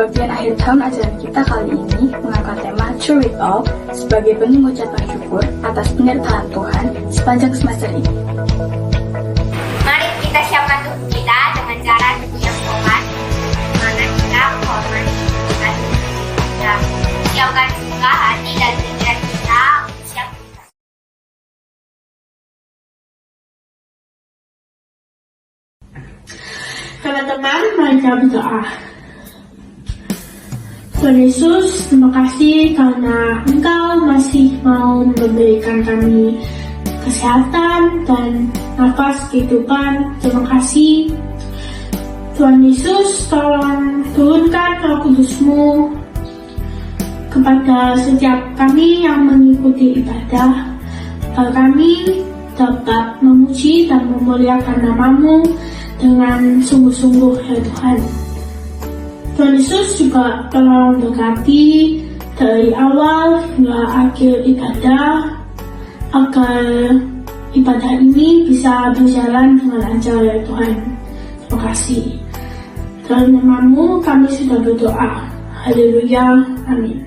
bagian akhir tahun ajaran kita kali ini mengangkat tema Through It All sebagai bentuk ucapan syukur atas penyertaan Tuhan sepanjang semester ini. Mari kita siapkan tubuh kita dengan cara duduk yang sopan, mana kita menghormati Tuhan dan siapkan juga hati dan pikiran kita untuk siap beribadah. Teman-teman, mari kita berdoa. Tuhan Yesus, terima kasih karena Engkau masih mau memberikan kami kesehatan dan nafas kehidupan. Terima kasih. Tuhan Yesus, tolong turunkan Roh Kudus-Mu kepada setiap kami yang mengikuti ibadah, agar kami dapat memuji dan memuliakan nama-Mu dengan sungguh-sungguh, ya Tuhan. Tuhan Yesus juga tolong berkati dari awal hingga akhir ibadah, agar ibadah ini bisa berjalan dengan lancar, ya Tuhan. Terima kasih. Dalam nama-Mu kami sudah berdoa. Haleluya. Amin.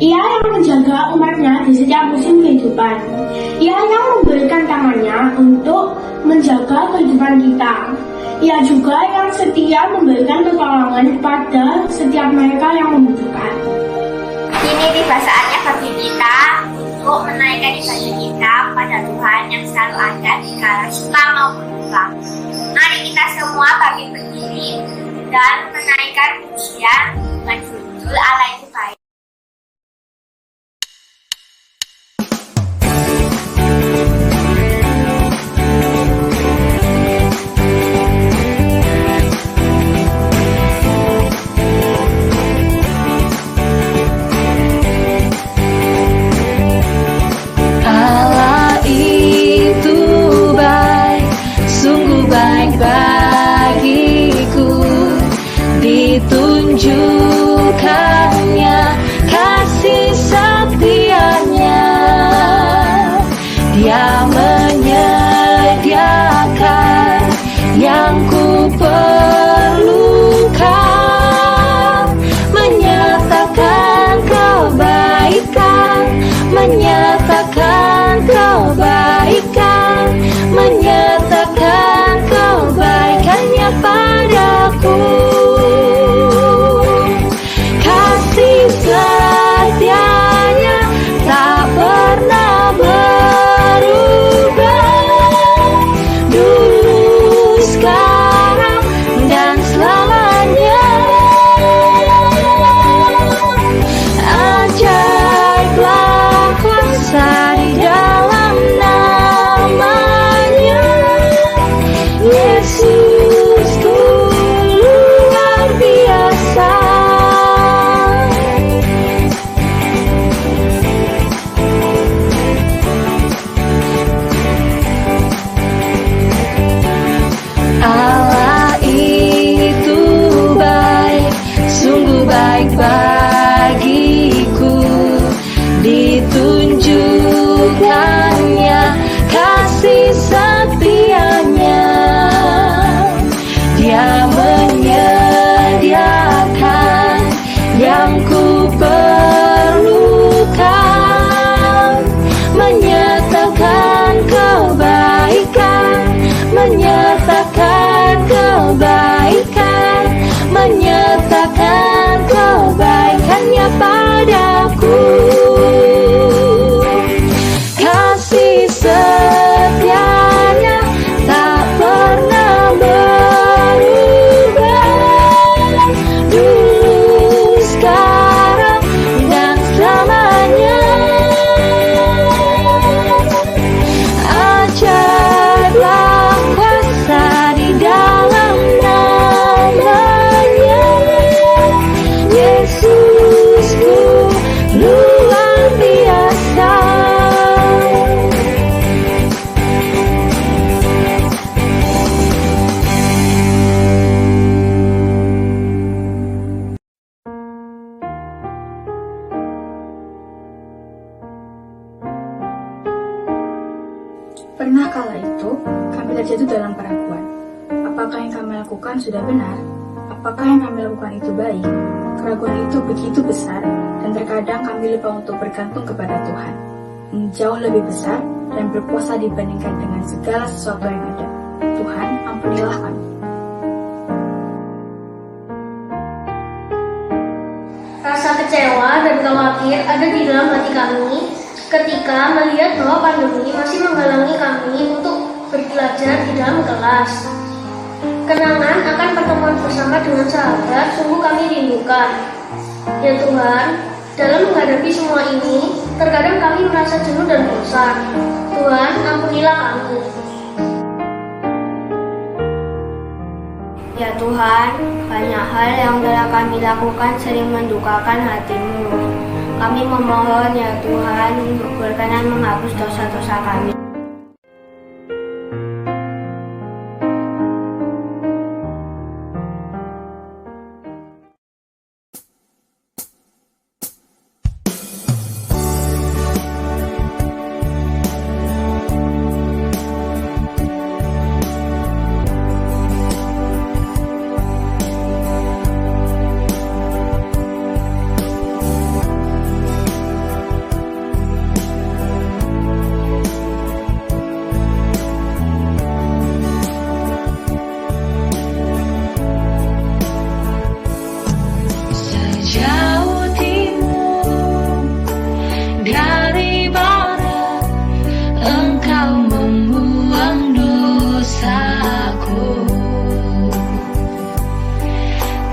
Ia yang menjaga umatnya di setiap musim kehidupan. Ia yang memberikan tangannya untuk menjaga kehidupan kita. Ia juga yang setia memberikan pertolongan pada setiap mereka yang membutuhkan. Kini Kini tiba saatnya bagi kita untuk menaikkan ibadah kita kepada Tuhan yang selalu ada di kala suka maupun duka. Mari kita semua bangkit berdiri dan menaikkan pujian dengan judul Allah itu baik. Ditunjukkannya kasih setianya, Dia menyediakan yang ku perlukan, menyatakan kebaikan, menyatakan kebaikan, menyatakan kebaikannya padaku. Setianya tak pernah berubah, dulu, sekarang, dan selamanya. Ajaiblah kuasa di dalam namanya, Yesusku luar biasa. Allah itu baik, sungguh baik bagiku. Ditunjukkannya kasih setianya, Dia menyediakan yang ku perlukan, menyatakan kebaikan, menyatakan kebaikan, menyatakan kebaikannya padaku. Kasih setianya tak pernah berubah, dulu, sekarang, dan selamanya. Ajaiblah kuasa di dalam namanya, Yesusku luar biasa. Pernah kala itu, kami terjatuh dalam keraguan. Apakah yang kami lakukan sudah benar? Apakah yang kami lakukan itu baik? Keraguan itu begitu besar, dan terkadang kami lupa untuk bergantung kepada Tuhan, yang jauh lebih besar dan berkuasa dibandingkan dengan segala sesuatu yang ada. Tuhan, ampunilah kami. Rasa kecewa dan khawatir ada di dalam hati kami ketika melihat bahwa pandemi masih menghalangi kami untuk belajar di dalam kelas. Kenangan akan pertemuan bersama dengan sahabat sungguh kami rindukan. Ya Tuhan, dalam menghadapi semua ini, terkadang kami merasa jenuh dan bosan. Tuhan, ampunilah kami. Ya Tuhan, banyak hal yang telah kami lakukan sering mendukakan hati-Mu. Kami memohon ya Tuhan untuk berkenan menghapus dosa-dosa kami.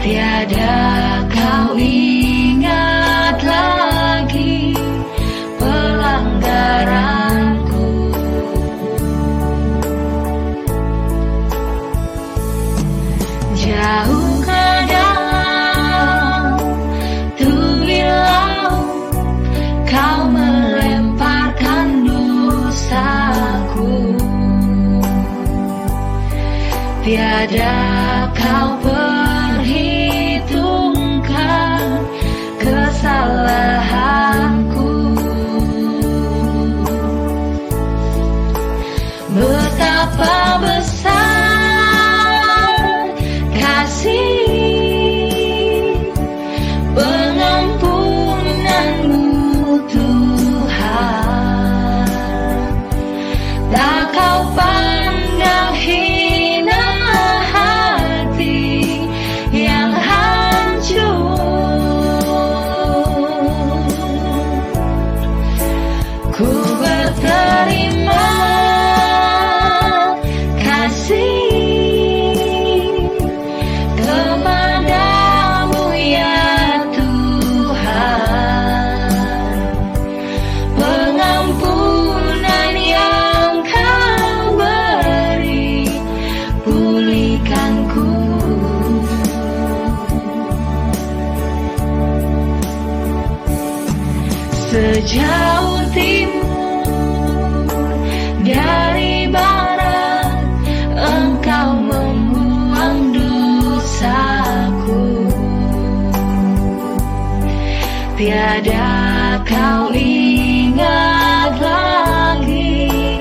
Tiada kau ingat lagi pelanggaranku. Jauh ke dalam tepi laut kau melemparkan dosaku. Tiada kau perhitungkan kesalahanku. Betapa besar kasih pengampunanmu Tuhan. Tak kau pandang hina hati yang hancur. Ku berterima kasih kepadamu ya Tuhan. Pengampunan yang kau beri pulihkanku. Sejauh timur dari barat engkau membuang dosaku. Tiada kau ingat lagi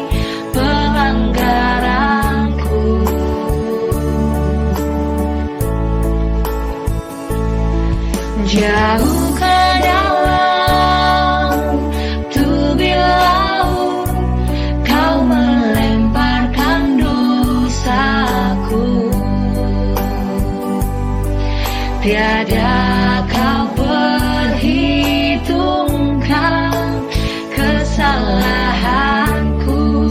pelanggaranku. Jauh ke dalam tepi laut kau melemparkan dosaku. Tiada kau perhitungkan kesalahanku.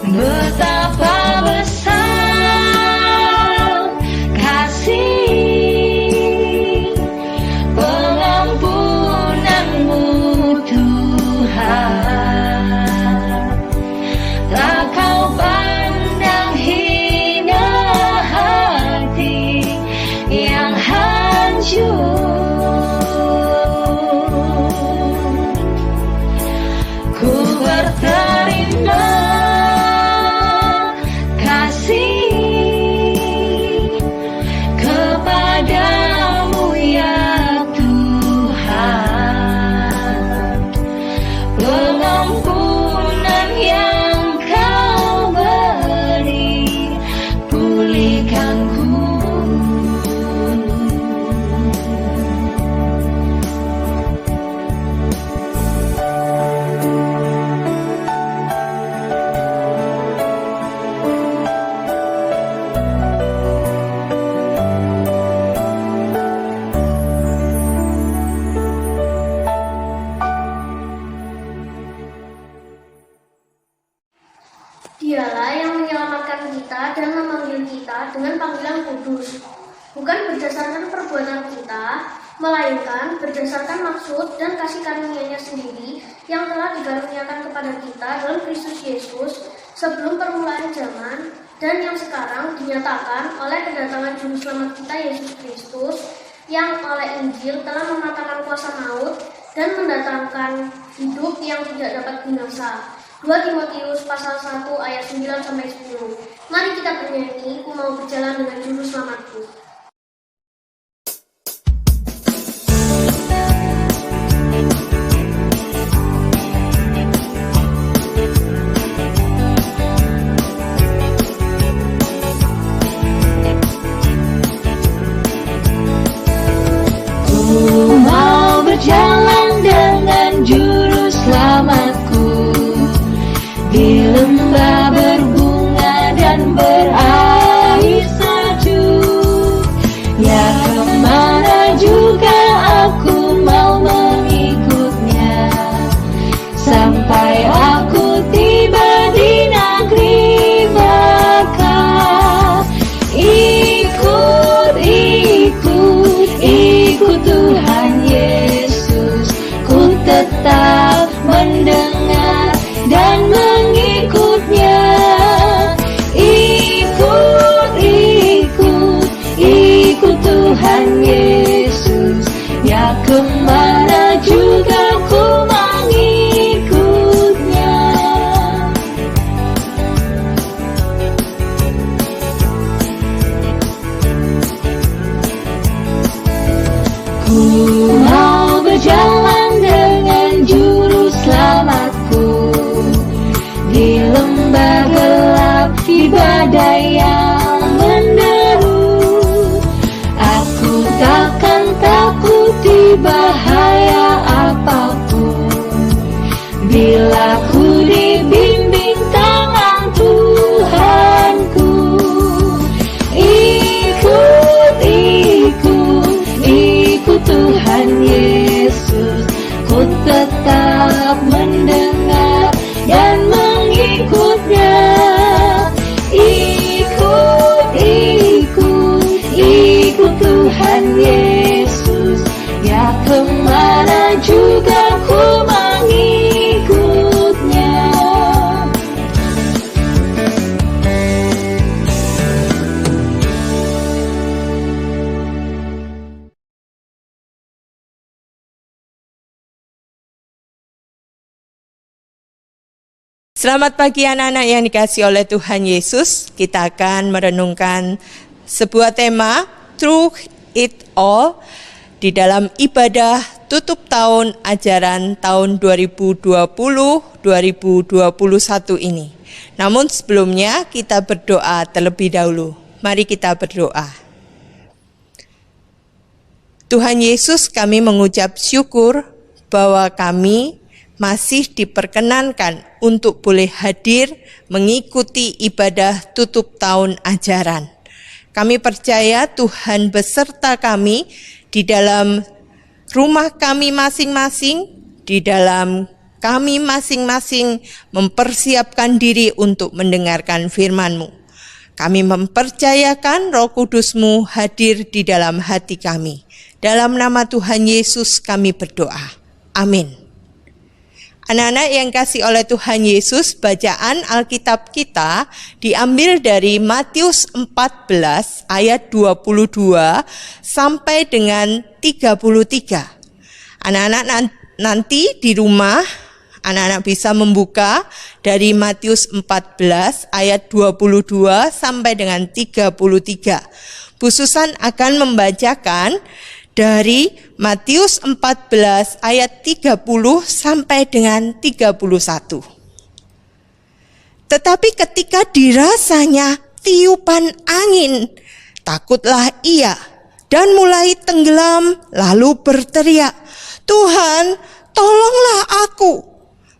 Betapa besar kasih pengampunanmu Tuhan. Tak kau pandang hina hati yang hancur. Ku berterima kasih kepadamu ya Tuhan. Pengampunan yang kau beri pulihkanku. Dialah yang menyelamatkan kita dan memanggil kita dengan panggilan kudus, bukan berdasarkan perbuatan kita, melainkan berdasarkan maksud dan kasih karunia-Nya sendiri yang telah dikaruniakan kepada kita dalam Kristus Yesus sebelum permulaan zaman, dan yang sekarang dinyatakan oleh kedatangan Juru Selamat kita Yesus Kristus, yang oleh Injil telah mematahkan kuasa maut dan mendatangkan hidup yang tidak dapat binasa. 2 Timotius pasal 1 ayat 9-10. Mari kita bernyanyi, ku mau berjalan dengan Juru Selamatku. Ku mau berjalan dengan Juru Selamatku di lembah berbunga dan berair sejuk. yang menderu. Aku takkan takuti bahaya apapun, bila ku dibimbing tangan Tuhanku. Ikut Tuhan Yesus, ku tetap mendengar dan mengikutnya. Ikut Tuhan Yesus, ya kemana juga ku mengikutnya. Selamat pagi anak-anak yang dikasihi oleh Tuhan Yesus. Kita akan merenungkan sebuah tema Through It All di dalam ibadah tutup tahun ajaran tahun 2020-2021 ini. Namun sebelumnya kita berdoa terlebih dahulu. Mari kita berdoa. Tuhan Yesus, kami mengucap syukur bahwa kami masih diperkenankan untuk boleh hadir mengikuti ibadah tutup tahun ajaran. Kami percaya Tuhan beserta kami di dalam rumah kami masing-masing, di dalam kami masing-masing mempersiapkan diri untuk mendengarkan firman-Mu. Kami mempercayakan Roh Kudus-Mu hadir di dalam hati kami. Dalam nama Tuhan Yesus kami berdoa. Amin. Anak-anak yang kasih oleh Tuhan Yesus, bacaan Alkitab kita diambil dari Matius 14 ayat 22 sampai dengan 33. Anak-anak nanti di rumah, anak-anak bisa membuka dari Matius 14 ayat 22 sampai dengan 33. Bu Susan akan membacakan dari Matius 14 ayat 30 sampai dengan 31. Tetapi ketika dirasanya tiupan angin, takutlah ia dan mulai tenggelam lalu berteriak, "Tuhan, tolonglah aku."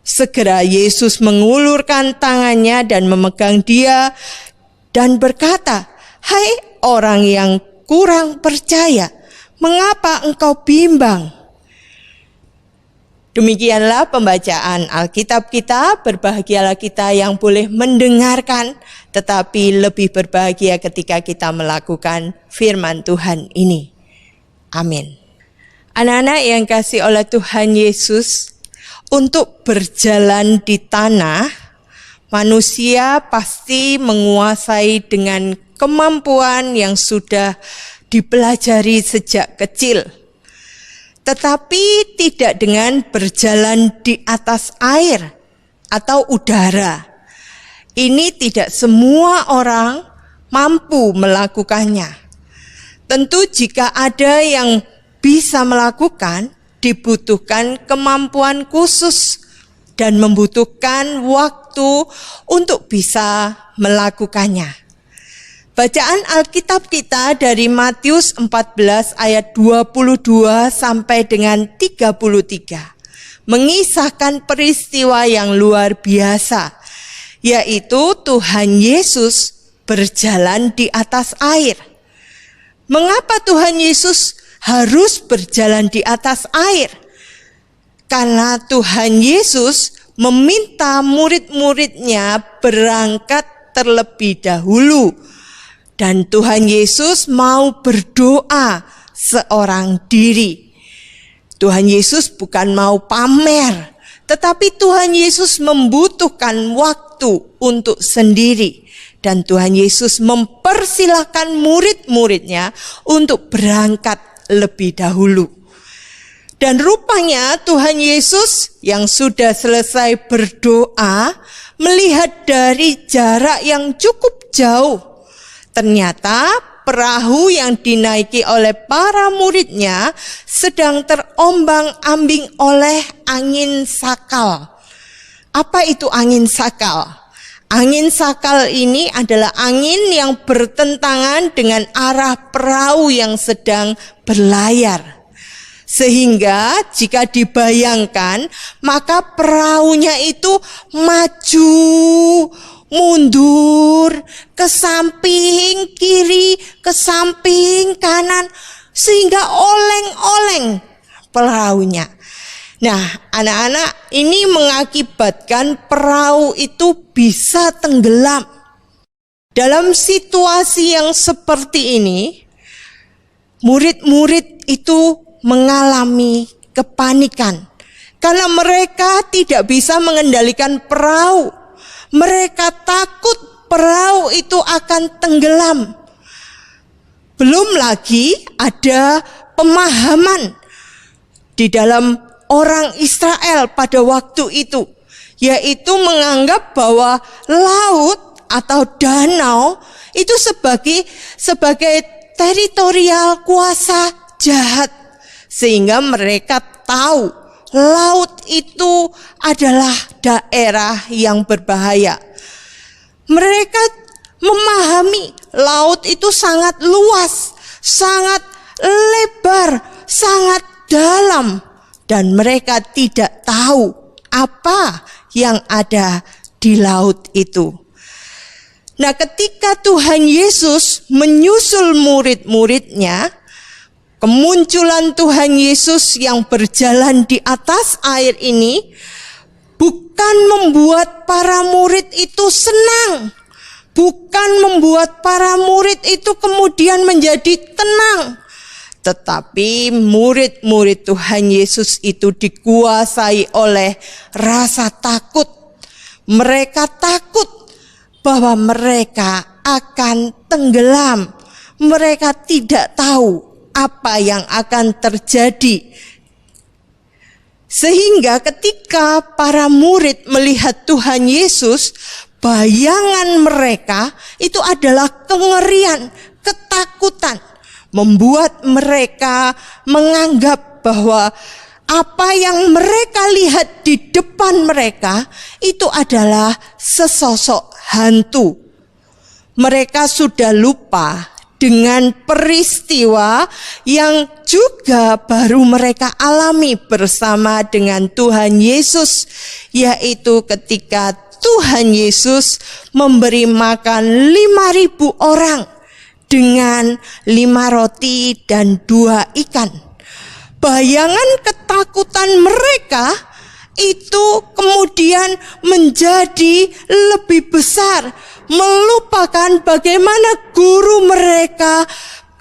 Segera Yesus mengulurkan tangannya dan memegang dia dan berkata, "Hai orang yang kurang percaya, mengapa engkau bimbang?" Demikianlah pembacaan Alkitab kita. Berbahagialah kita yang boleh mendengarkan, tetapi lebih berbahagia ketika kita melakukan firman Tuhan ini. Amin. Anak-anak yang kasih oleh Tuhan Yesus, untuk berjalan di tanah, manusia pasti menguasai dengan kemampuan yang sudah dipelajari sejak kecil, tetapi tidak dengan berjalan di atas air atau udara. Ini tidak semua orang mampu melakukannya. Tentu jika ada yang bisa melakukan, dibutuhkan kemampuan khusus dan membutuhkan waktu untuk bisa melakukannya. Bacaan Alkitab kita dari Matius 14 ayat 22 sampai dengan 33 mengisahkan peristiwa yang luar biasa, yaitu Tuhan Yesus berjalan di atas air. Mengapa Tuhan Yesus harus berjalan di atas air? Karena Tuhan Yesus meminta murid-muridnya berangkat terlebih dahulu. Dan Tuhan Yesus mau berdoa seorang diri. Tuhan Yesus bukan mau pamer, tetapi Tuhan Yesus membutuhkan waktu untuk sendiri. Dan Tuhan Yesus mempersilahkan murid-muridnya untuk berangkat lebih dahulu. Dan rupanya Tuhan Yesus yang sudah selesai berdoa melihat dari jarak yang cukup jauh. Ternyata perahu yang dinaiki oleh para muridnya sedang terombang-ambing oleh angin sakal. Apa itu angin sakal? Angin sakal ini adalah angin yang bertentangan dengan arah perahu yang sedang berlayar. Sehingga jika dibayangkan, maka perahunya itu maju, mundur, ke samping kiri, ke samping kanan, sehingga oleng-oleng perahunya. Nah, anak-anak, ini mengakibatkan perahu itu bisa tenggelam. Dalam situasi yang seperti ini, murid-murid itu mengalami kepanikan karena mereka tidak bisa mengendalikan perahu. Mereka takut perahu itu akan tenggelam. Belum lagi ada pemahaman di dalam orang Israel pada waktu itu, yaitu menganggap bahwa laut atau danau itu sebagai teritorial kuasa jahat, sehingga mereka tahu laut itu adalah daerah yang berbahaya. Mereka memahami laut itu sangat luas, sangat lebar, sangat dalam, dan mereka tidak tahu apa yang ada di laut itu. Nah, ketika Tuhan Yesus menyusul murid-muridnya, kemunculan Tuhan Yesus yang berjalan di atas air ini bukan membuat para murid itu senang, bukan membuat para murid itu kemudian menjadi tenang. Tetapi murid-murid Tuhan Yesus itu dikuasai oleh rasa takut. Mereka takut bahwa mereka akan tenggelam. Mereka tidak tahu apa yang akan terjadi. Sehingga ketika para murid melihat Tuhan Yesus, bayangan mereka itu adalah kengerian, ketakutan. Membuat mereka menganggap bahwa apa yang mereka lihat di depan mereka itu adalah sesosok hantu. Mereka sudah lupa dengan peristiwa yang juga baru mereka alami bersama dengan Tuhan Yesus, yaitu ketika Tuhan Yesus memberi makan 5.000 orang dengan 5 roti dan 2 ikan. Bayangan ketakutan mereka itu kemudian menjadi lebih besar, melupakan bagaimana guru mereka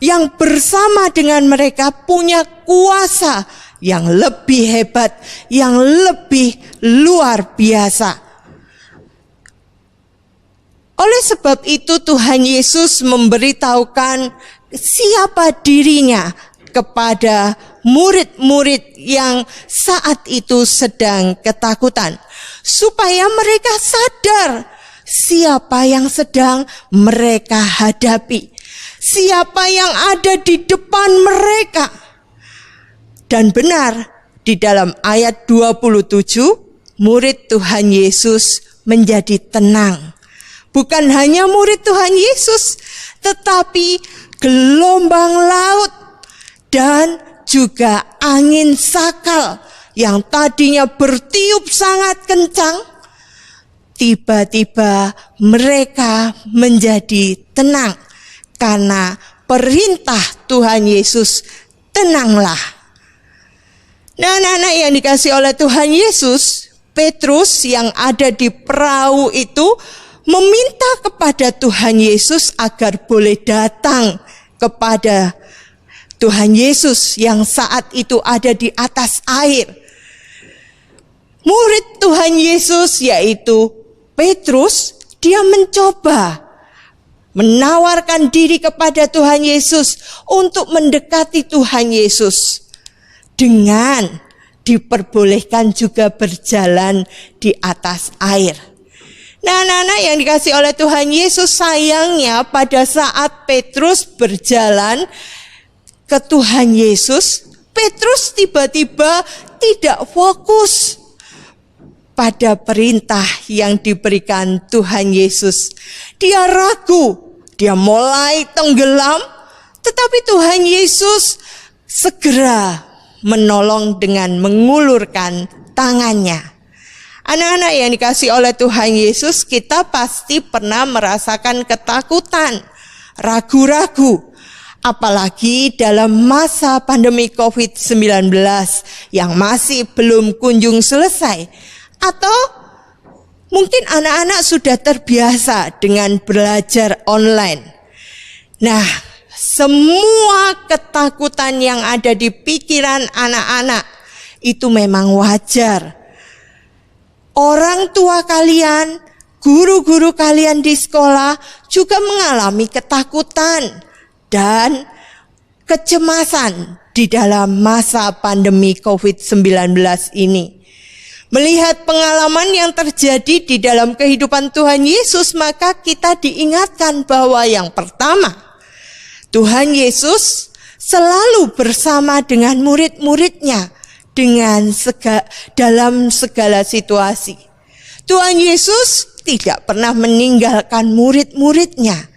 yang bersama dengan mereka punya kuasa yang lebih hebat, yang lebih luar biasa. Oleh sebab itu Tuhan Yesus memberitahukan siapa dirinya kepada murid-murid yang saat itu sedang ketakutan, supaya mereka sadar siapa yang sedang mereka hadapi, siapa yang ada di depan mereka. Dan benar, di dalam ayat 27, murid Tuhan Yesus menjadi tenang. Bukan hanya murid Tuhan Yesus, tetapi gelombang laut dan juga angin sakal yang tadinya bertiup sangat kencang, tiba-tiba mereka menjadi tenang karena perintah Tuhan Yesus, tenanglah. Nah, anak-anak yang dikasih oleh Tuhan Yesus, Petrus yang ada di perahu itu meminta kepada Tuhan Yesus agar boleh datang kepada Tuhan Yesus yang saat itu ada di atas air. Murid Tuhan Yesus yaitu Petrus, dia mencoba menawarkan diri kepada Tuhan Yesus untuk mendekati Tuhan Yesus dengan diperbolehkan juga berjalan di atas air. Nah, anak-anak yang dikasih oleh Tuhan Yesus, sayangnya pada saat Petrus berjalan ke Tuhan Yesus, Petrus tiba-tiba tidak fokus. pada perintah yang diberikan Tuhan Yesus. Dia ragu, dia mulai tenggelam, tetapi Tuhan Yesus segera menolong dengan mengulurkan tangannya. Anak-anak yang dikasihi oleh Tuhan Yesus, kita pasti pernah merasakan ketakutan, ragu-ragu, apalagi dalam masa pandemi COVID-19 yang masih belum kunjung selesai. Atau mungkin anak-anak sudah terbiasa dengan belajar online. Nah, semua ketakutan yang ada di pikiran anak-anak itu memang wajar. Orang tua kalian, guru-guru kalian di sekolah juga mengalami ketakutan dan kecemasan di dalam masa pandemi COVID-19 ini. Melihat pengalaman yang terjadi di dalam kehidupan Tuhan Yesus, maka kita diingatkan bahwa yang pertama, Tuhan Yesus selalu bersama dengan murid-muridnya dalam segala situasi. Tuhan Yesus tidak pernah meninggalkan murid-muridnya.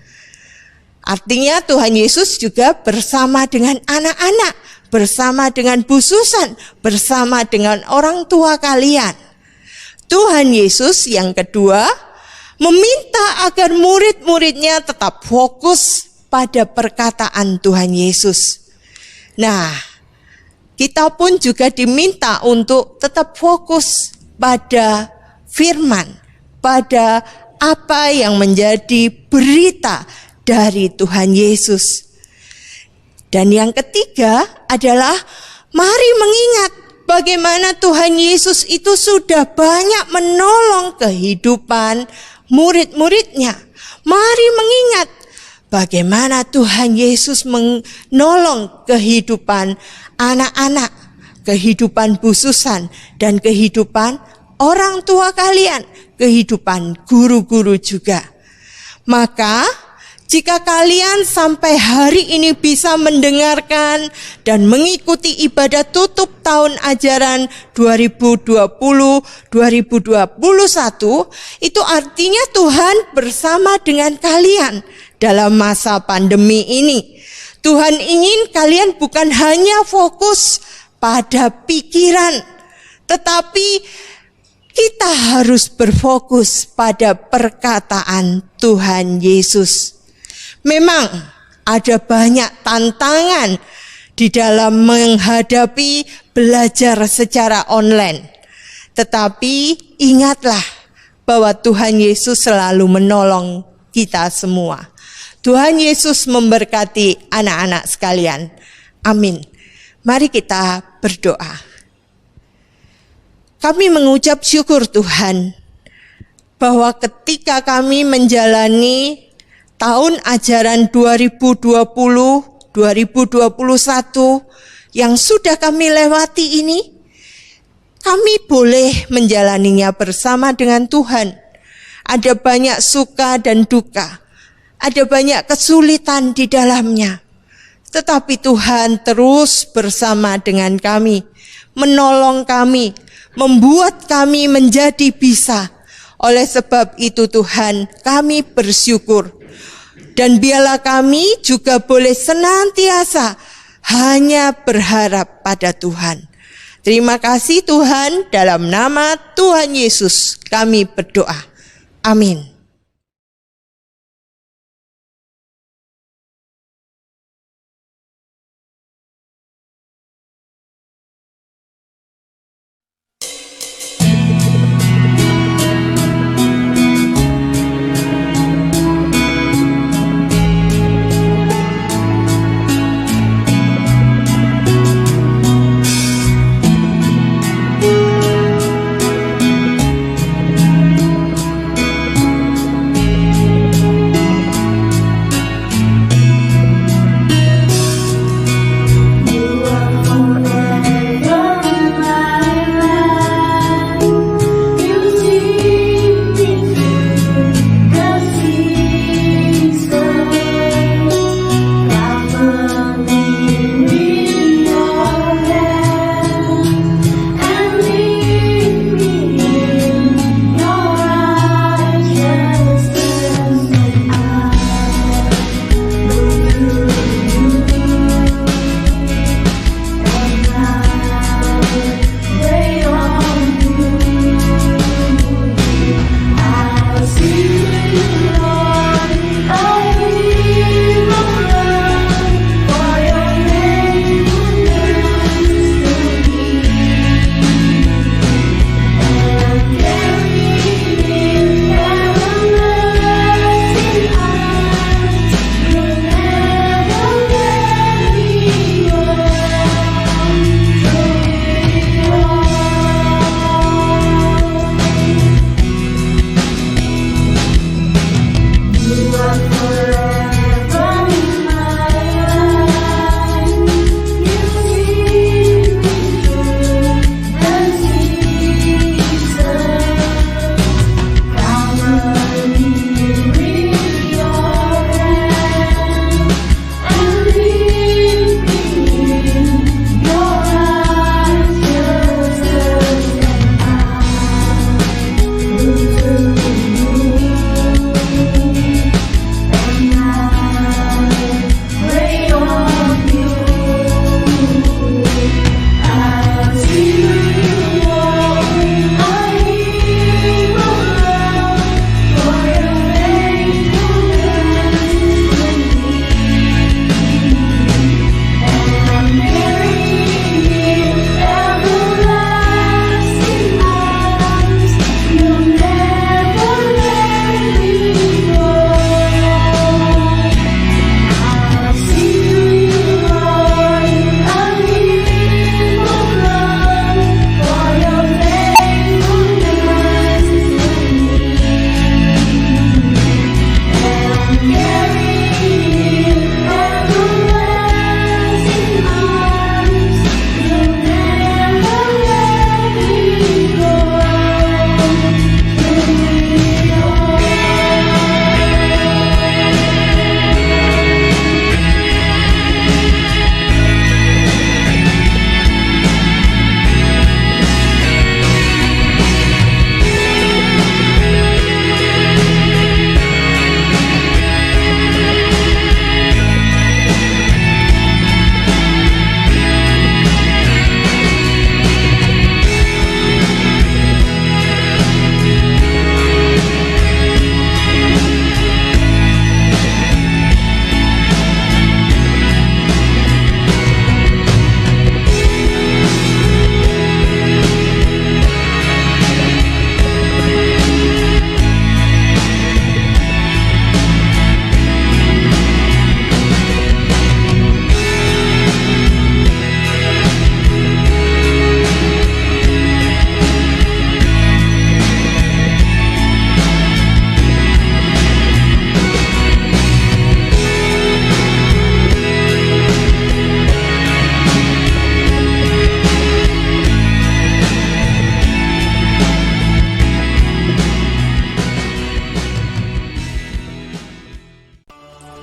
Artinya Tuhan Yesus juga bersama dengan anak-anak, bersama dengan Bu Susan, bersama dengan orang tua kalian. Tuhan Yesus yang kedua meminta agar murid-muridnya tetap fokus pada perkataan Tuhan Yesus. Nah, kita pun juga diminta untuk tetap fokus pada firman, pada apa yang menjadi berita dari Tuhan Yesus. Dan yang ketiga adalah mari mengingat bagaimana Tuhan Yesus itu sudah banyak menolong kehidupan murid-muridnya. Mari mengingat bagaimana Tuhan Yesus menolong kehidupan anak-anak, kehidupan Bu Susan, dan kehidupan orang tua kalian, kehidupan guru-guru juga. Maka jika kalian sampai hari ini bisa mendengarkan dan mengikuti ibadah tutup tahun ajaran 2020-2021, itu artinya Tuhan bersama dengan kalian dalam masa pandemi ini. Tuhan ingin kalian bukan hanya fokus pada pikiran, tetapi kita harus berfokus pada perkataan Tuhan Yesus. Memang ada banyak tantangan di dalam menghadapi belajar secara online. Tetapi ingatlah bahwa Tuhan Yesus selalu menolong kita semua. Tuhan Yesus memberkati anak-anak sekalian. Amin. Mari kita berdoa. Kami mengucap syukur Tuhan bahwa ketika kami menjalani tahun ajaran 2020-2021 yang sudah kami lewati ini, kami boleh menjalaninya bersama dengan Tuhan. Ada banyak suka dan duka, ada banyak kesulitan di dalamnya. Tetapi Tuhan terus bersama dengan kami, menolong kami, membuat kami menjadi bisa. Oleh sebab itu Tuhan, kami bersyukur. Dan biarlah kami juga boleh senantiasa hanya berharap pada Tuhan. Terima kasih Tuhan, dalam nama Tuhan Yesus kami berdoa. Amin.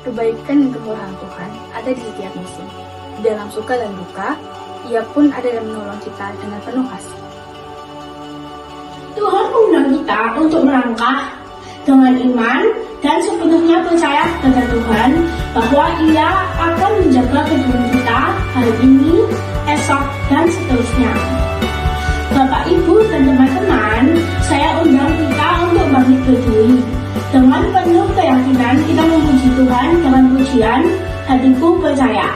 Kebaikan dan kemurahan Tuhan ada di setiap musim. Di dalam suka dan duka, Ia pun ada dan menolong kita dengan penuh kasih. Tuhan mengundang kita untuk melangkah dengan iman dan sepenuhnya percaya kepada Tuhan bahwa Ia akan menjaga kehidupan kita hari ini, esok, dan seterusnya. Bapak, Ibu, dan teman-teman, saya undang kita untuk bangkit berdiri. Dengan penuh keyakinan kita memuji Tuhan dengan pujian Hatiku Percaya.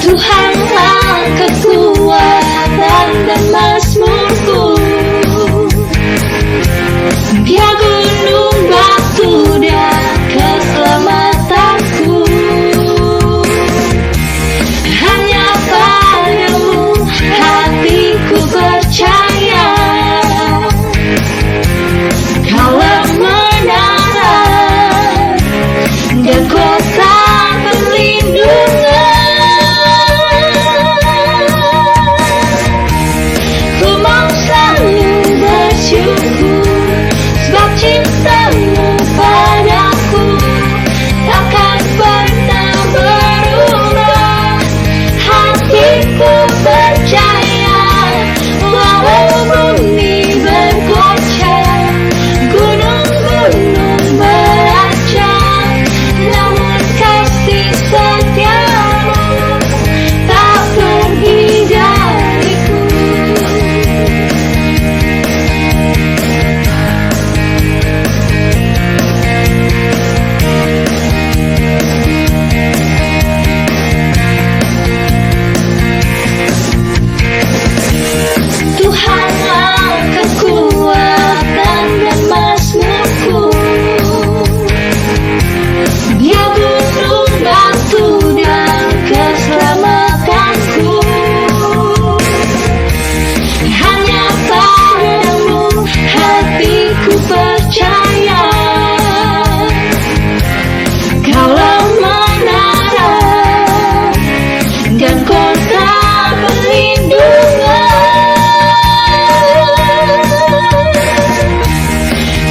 Tuhanlah kekuatan dan mazmurku, Dia gunung batu, Dia keselamatanku. Hanya padamu hatiku percaya, Kaulah menara dan kota perlindungan. Sebab cintamu padaku takkan pernah berubah. Hatiku percaya, walau bumi bergoncang, gunung-gunung berancang, namun kasih setiamu tak pergi dariku. Tuhanlah kekuatan dan mazmurku, Dia gunung batu dan keselamatanku. Hanya padamu hatiku percaya, Kaulah menara dan kota perlindungan.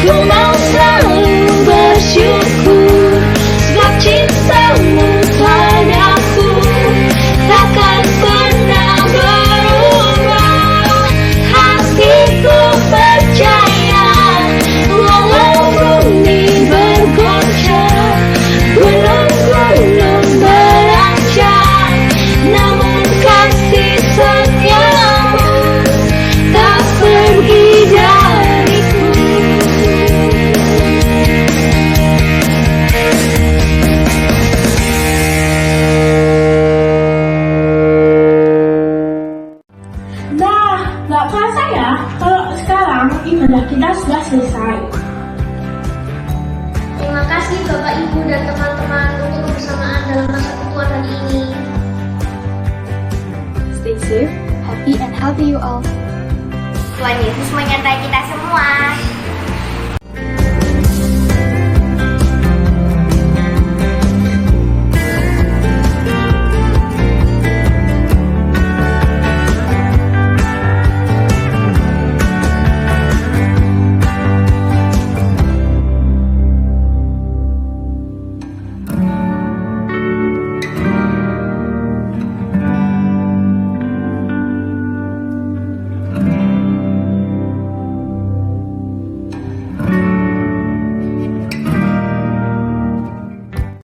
Ku mau selalu bersyukur, sebab cintamu padaku takkan pernah berubah. Hatiku percaya, walau bumi bergoncang, gunung-gunung berancang, namun kasih setiamu tak pergi dariku. Nah, gak kerasa ya kalau sekarang ibadah kita sudah selesai. Terima kasih Bapak, Ibu, dan teman-teman untuk kebersamaan dalam masa Tuhan hari ini. Stay safe, happy and healthy you all. Tuhan Yesus menyertai kita semua.